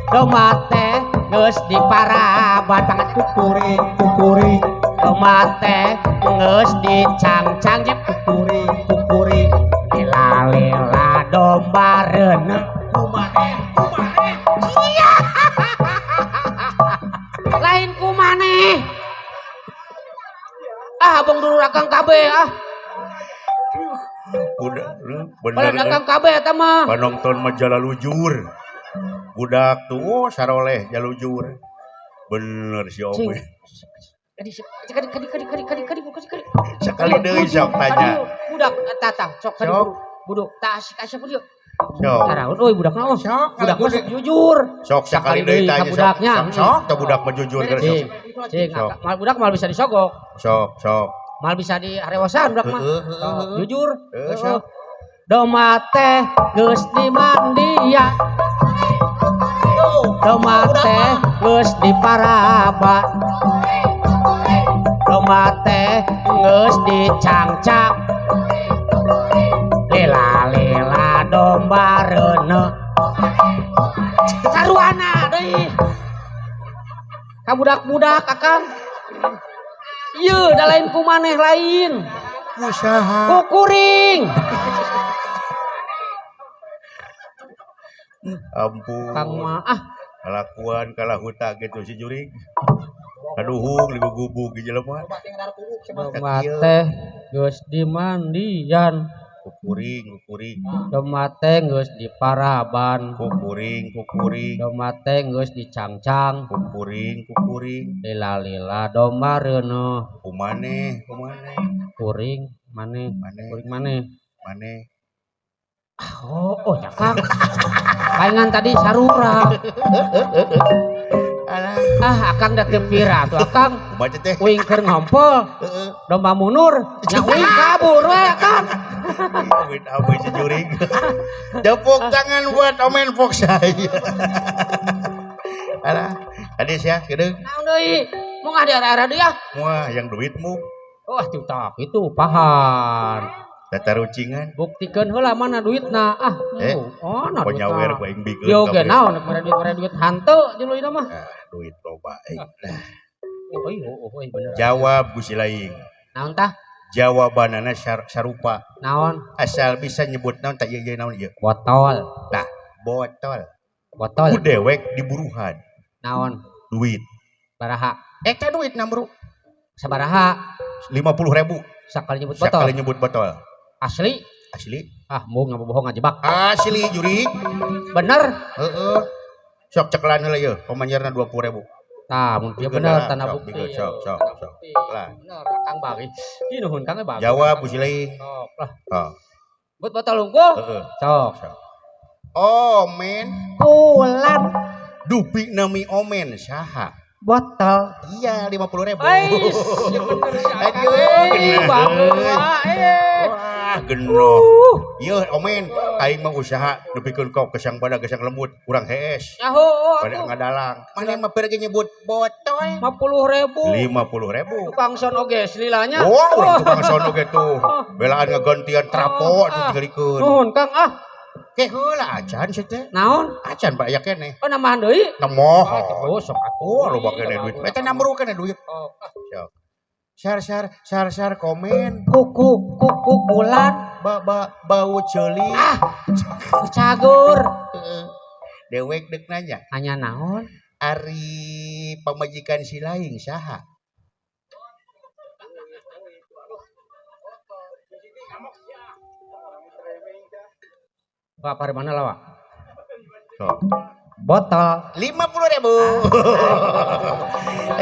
Doma teh geus di paraban banget kukuring. Doma teh geus di cangcang jep kukuring. Lila domba reuneuh. Kumaneh. Lain kumaneh. Abang dulu Akang kabeh ah. Udah Bener bener. Akang kabeh eta mah. Panonton mah jalalujur. Budak tuh saroleh jalujur. Bener si omen. Sekali deui sok tanya. Budak tata sok kadi buduk. Tah asik asa pudieu. Sok. Taraun euy budak naon? Sok. Budak mah sok jujur. Sok sakali deui tanya budaknya. Sok teh budak mah jujur kan sok. Cing, mal budak mal bisa disogok. Sok. Mal bisa diarewasan budak mah. Jujur. Sok. Doma teh geus dimandian. Doma teh geus diparaban. Doma teh geus dicangcang. Lela domba reuneu. Saruana deui. Ka budak-budak Akang. Ieu da lain ku maneh lain. Usaha. Kukuring. Ampun. Kang mah Kalakuan kalahuta gitu si jurig. Kaduhung ligugubug di jelema. Doma teh geus dimandian. Kukuring. Doma teh geus diparaban. Kukuring. Doma teh geus dicangcang. Kukuring. Lila domba reuneuh. Kumaneh. Kuring maneh. Oh, cakak. Palingan tadi sarura. Akang da teu pira tuh Akang. Kumaha teh? Uing keur ngompol. Domba munur, nya uing kabur we Akang. Wait abis si jurig. Tepuk tangan buat Omen Fox saya. Alah, hadis ya, gede. Naon deui? Mau ngada-ada deui ah. Wah, yang duitmu. Oh, tutak itu pahan. Data rucingan. Buktikeun heula mana duitna. Oh, nah. Penyawer ku aing bikeun. Yo ge naon mere duit hanteu jeung leuwih mah. Duit loba aing. Oh, bener. Jawab Gusti Laing. Naon tah? Jawabanana sarupa. Naon? Asal bisa nyebut naon tak ieu naon ieu. Botol. Nah, botol. Ku dewek diburuhan. Naon? Duit. Baraha? Eta duit na bro. Sabaraha? 50.000. Sakali nyebut botol. Asli? Mau ngabobohong ngajebak. Asli juri. Bener? Sok ceklan heula yeuh, pamanyarna 20.000. Tah, mun kieu bener tanah bukti. Sok. Lah. Bener, Kang Bagi. Ih nuhun Kang Bagi. Jawab Gusti Laing. Sok lah. Buat botol unggul? Sok. Omen. Kulan. Dupi nami Omen saha? Botol. Iya, 50.000. Ais, ya bener sih. Aduh, Wah, genoh. Ieu Omen, aing mah usaha nepikeun kau gesang badag gesang lembut, kurang hees. Yaho. Pada ngadalang. Mane mah pergi nyebut botol. 50.000. 50.000. Tukang son oge selilanya. Wow, tukang sono ge tuh. Belaan ngagantian trapo atuh tinggalikeun. Nuhun Kang Ke heula acan sih teh. Naon? Acan Pak aya keneh. Oh nambahan deui? Nemoh. Terus sok atuh. Loba keneh duit. Eta nambru keneh duit. Syar komen. Kuku kulan. Bau ceuli. Cagur. Dewek deuk nanya. Hanya naon? Ari pamajikan si Laing saha? Pak pare mana lawa? botol Botol 50.000.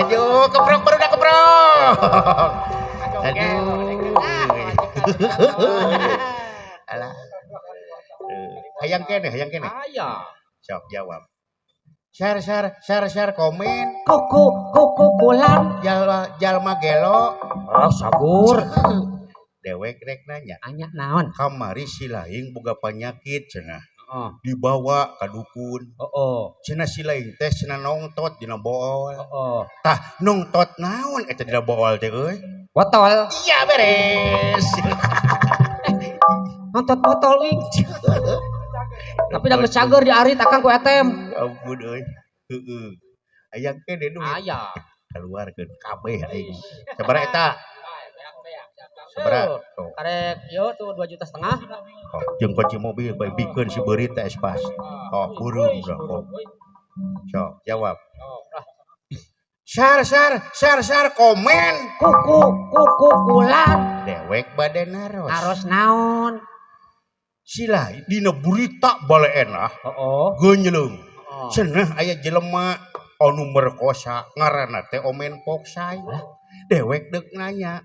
Aduh, keprok baru dah keprok. Aduh. Alah. Hayang kene. Aya. Sok jawab. Share komen. Kuku kulan. Jalma gelo. Sagur. Dewek rek nanya. Anya naon? Kamari si Laing boga penyakit cenah. Dibawa ka dukun. Cenah si Laing teh cenah nongtot dina bool. Tah nongtot naon eta dina bool teh euy? Botol. Iya beres. Nongtot botol wing. Tapi da geus cager di arit akang ku ATM. Ampun euy. Heeh. Aya kene duit. Aya. Keluarkeun kabeh aing. Sabaraha eta? Sabaraha? Karek ieu tuh 2,5 juta. Jeung kunci mobil bae bikeun si beurit teh espas. Burung dah kok. Sok jawab. Share komen. Kuku kulan. Dewek bade naros. Naros naon? Sila dina berita baleena. Geunyeulung. Cenah aya jelema anu merkosa ngaranna teh Omen Poksai. Dewek deuk nanya,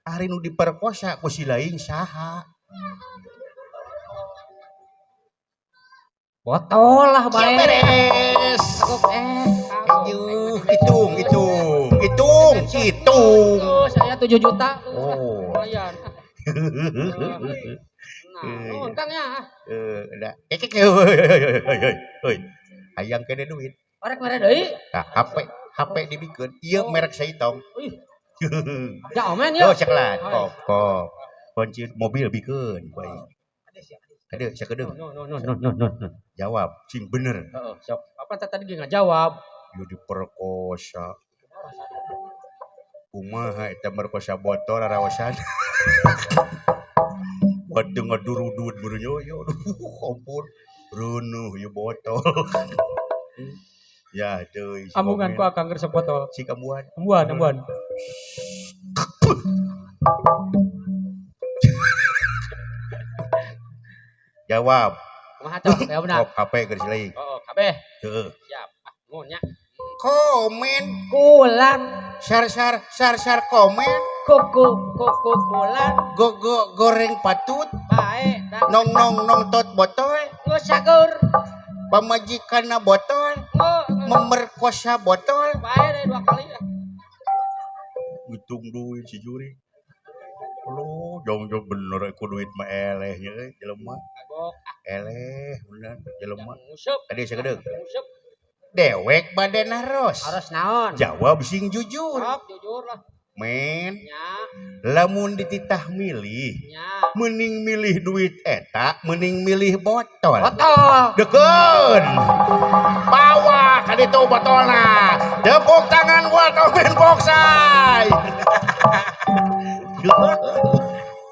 ari nu diperkosa ku si Laing saha? Botol lah Ya bae. beres. Hitung. Saya 7 juta. Oh. Lumayan. Nah, Kang ya. Udah. Heuy. Hayang kene duit. Orek mere deui. Nah, HP dibikeun. Ieu merek Saitong. Ja omen ya. Oh, ceklat. Kok. Kunci mobil bikeun bae. Ada sakedeung. No. Jawab, cing bener. Heeh, sok. Apa tadi nggak jawab? Yo diperkosa. Kumaha eta merkosa botol rawasan. Waduh ngadurudud beureunya yo. Ampun. Reunuh ieu botol. Ya teuy. Ambungan ku akang keur sepotol. Si kambuan. Ambuan. Jawab. Kumaha cok? Ya benar. Kop HP geus leuwih. Oh, kabeh. Heeh. Siap. Mun nya. Komen. Kulan. Share komen. Kuku kulan. Goreng patut. Bae. Nong tot botol. Geus sagur. Pamajikanna botol. Memerkosa botol. Bae deh 2 kali ya. Hitung duit si juri. Lo jong bener ku duit mah eleh nya euy jelema. Eleh bener jelema. Tadi sakedeung. Dewek bade naros. Harus naon? Jawab sing jujur. Jujur lah. Men, Nya. lamun dititah milih, Nya. mending milih duit eta, mending milih botol. Botol. Deken. Bawa ka ditu botolna. Tepuk tangan buat Omen Boksay.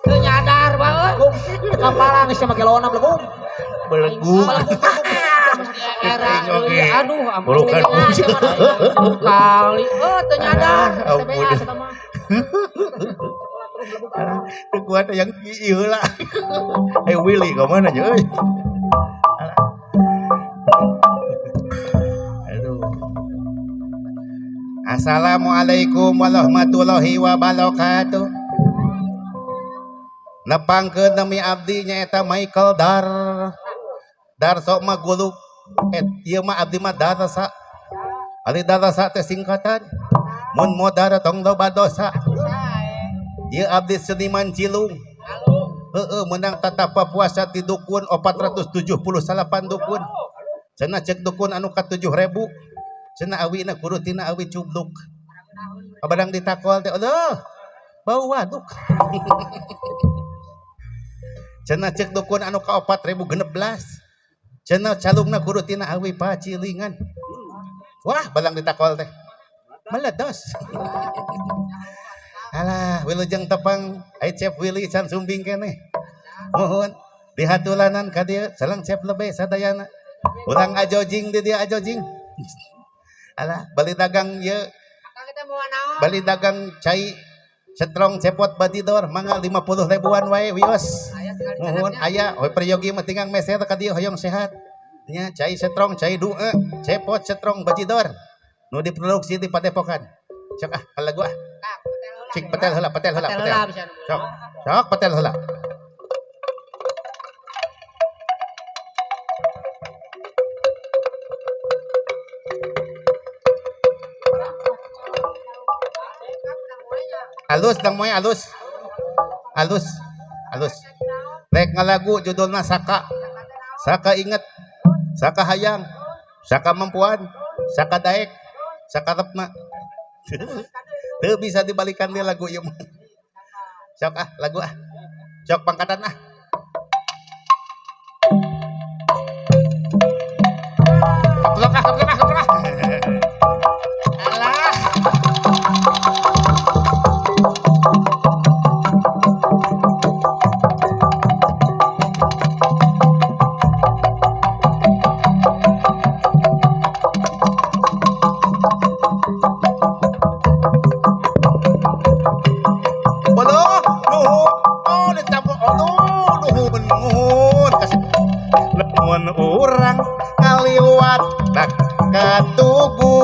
Teu nyadar bae. Kapalang geus make lona belegum. Belegu. Aduh, ampun kali. Teu nyadar. TBA eta mah. Kuat yang ieu lah. Willy ke mana nya euy? Aduh. Assalamualaikum warahmatullahi wabarakatuh. Nepangkeun nami abdi nyaeta Michael Dar sok mah guluk. Ieu mah abdi mah Darasa. Ali Darasa teh singkatan. Mun modar tong loba dosa. Ieu abdi seniman cilung. Heeh menang tatapa puasa di dukun 478 dukun. Cenah cek dukun anu ka 7.000. Cenah awina kudu tina awi cubluk. Abadang ditakol teh aduh. Bau waduk. Cenah cek dukun anu ka 4.016. Cenah calungna kudu tina awi pacilingan. Wah, balang ditakol teh. Meledos. Alah, wilujeng tepang ai Chef Willy can sumbing keneh. Mohon dihatulanan ka dieu salang Chef Lebe sadayana. Urang ajojing di dia ajojing. Alah, bali dagang ieu. Bali dagang cai setrong cepot batidor mangga 50 ribuan wae wios. Mohon aya we peryogi mah tingang meser ka dieu hoyong sehat. Nya cai setrong cai dueu cepot setrong batidor. Nu diproduksi di Padepokan. Sok lagu cik petel heula. Sok petel heula. Alus dang moy alus. Rek ngalagu judulna Saka. Saka inget, Saka hayang, Saka mampuan, Saka daek, Saka repna. Teu bisa dibalikan dia lagu ieu mah. Sok lagu Sok pangkatan Keplok. Alah. Orang ngaliwat tak katugu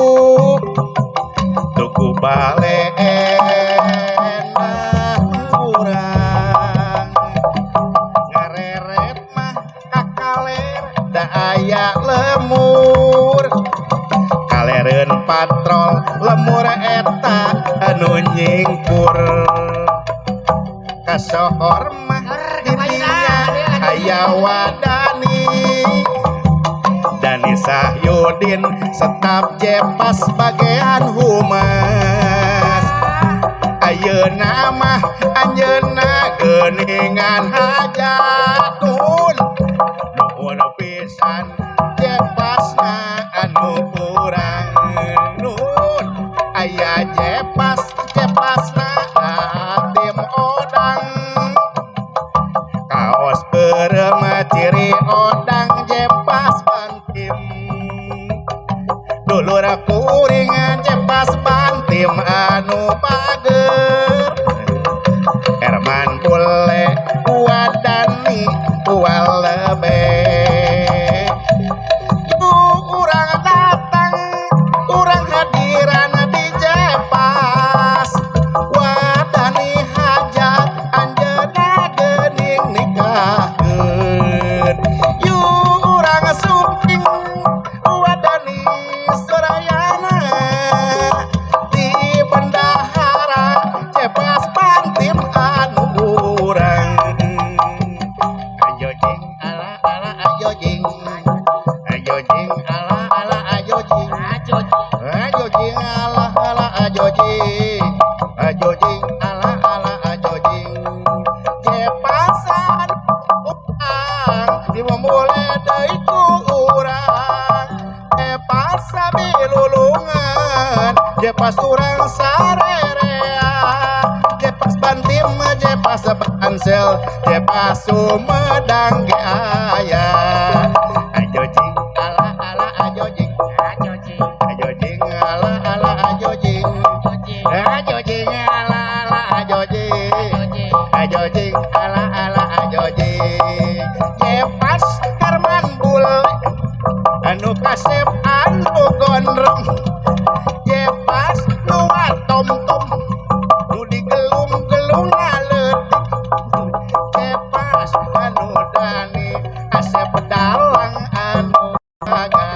tugu balen urang ngareret mah kakaler da aya patrol lemur eta anu nyingkur kasohor mah didinya aya wadani Dani Sahyudin setap jepas bagian humas ayeuna mah anjeunna geuningan hajatun nuhun pisan jepasna anu kurang nuhun aya jepasna tim odang kaos beureum ciri odang jepas bantim dulur kuringan jepas bantim anu pager Herman bule wadani walebe ibu urang datang urang hadiran di jepas wadani hajat anjeunna geuning nikahkeun yu urang suping wadani surayana di bendahara jepas pantim anu urang ayo jing ala ala ayo jing ala ala ayo jing ala ala ayo jing ala ala ayo jing jepasan upang dimulai deui ku urang jepas sabilulungan jepas urang sarerea jepas bantim jepas pansel jepas sumedang ge aya ayo jing ala ala ayo jing ala ala ayo jing ala ala ayo jing ala ala ayo jing jepas Herman bule anu kasep anu gondrong jepas nu tom-tom nu digelung-gelung ngaletik jepas anu dani asep dalang anu aga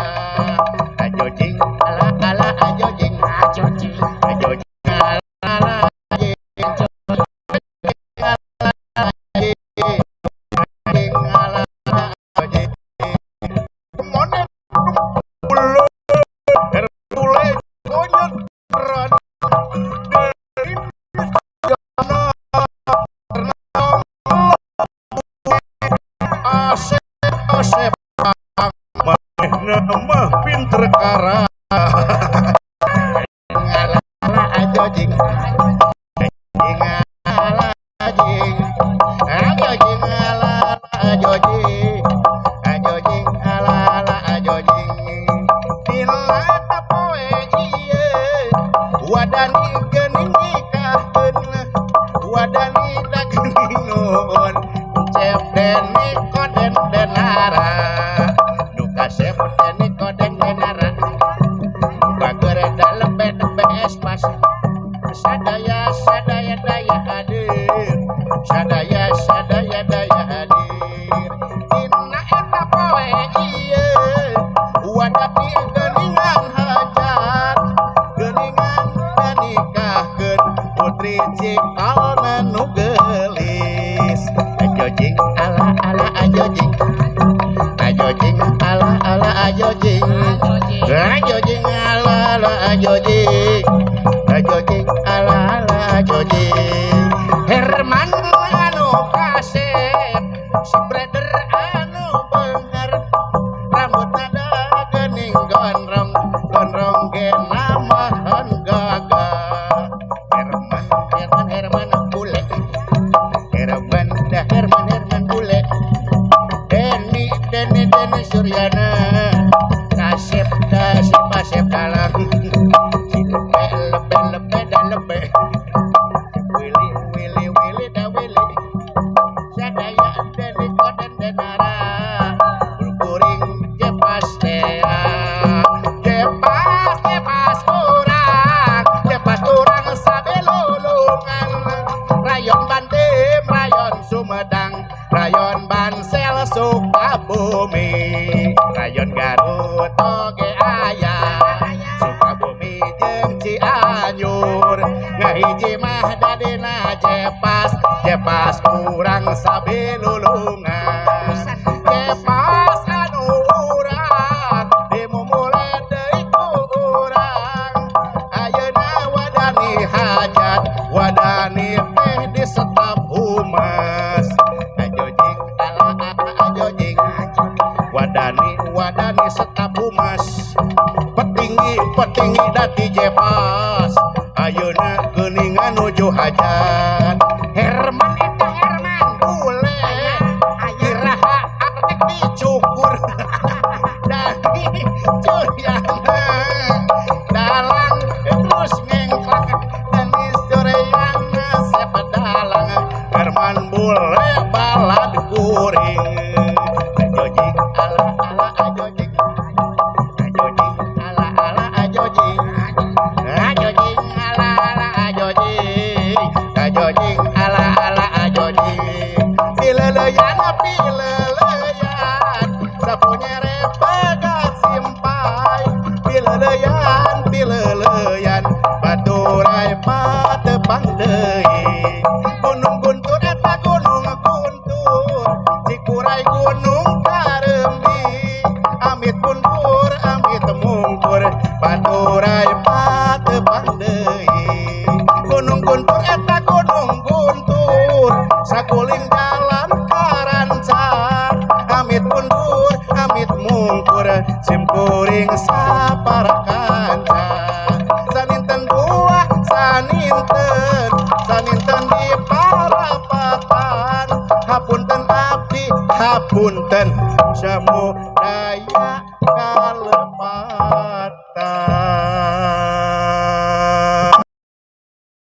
ayo jing ala ala ayo jing ala ala mah pinter kara ngala aja jing ala jing aja jing ala aja jing ala aja jing bila tapoe ieu wadani geuning nikahkeun wadani da geuning nuhun cep deni koden denara kasep deni koden denara bager dalebe espas sadaya daya hadir sadaya daya hadir inna eta poe ieu wadani geuningan hajat geuningan nikahkeun putri cikalna nu geulis ayo jing ala ala ayo jing ala ala ayo jing ala ala ayo jing ala ala ayo jing Herman anu kasep si brother anu beungar rambutna da geuning gondrong ge namahan gaga Herman bule Herman bule Deni Suryana kasep dalang lebe dan lebe Willy da Willy sadaya deni koden denara kuring jepas tea jepas urang sabelulungan rayon Bandim rayon Sumedang rayon Bansel Sukabumi rayon Garut oge aya Sukabumi jeung Cianjur ngahiji mah dadina Jepas kurang sabilulungan Jepas anu urang dimumule deui ku urang ayeuna wadani hajat wadani teh di setap humas ajojing ala ajojing wadani setap humas petinggi dati Jepas ayeuna geuningan nuju hajat Herman eta Herman bule iraha artek dicukur dadi cuyana dalang terus ngengklak tenis joreyana sepadalang Herman bule balad kuring ajojing ala ajojing ajojing ala ajojing pileleyan sapunyere pegat simpai pileleyan baturai patepang deui gunung guntur eta gunung guntur cikuray gunung karembi amit punkur amit mungkur baturai patepang deui gunung guntur eta gunung guntur sakuling jalan karancak amit punkur amit mungkur simkuring saparakanca saninten buah saninten di parapatan hapunten abdi hapunten samudaya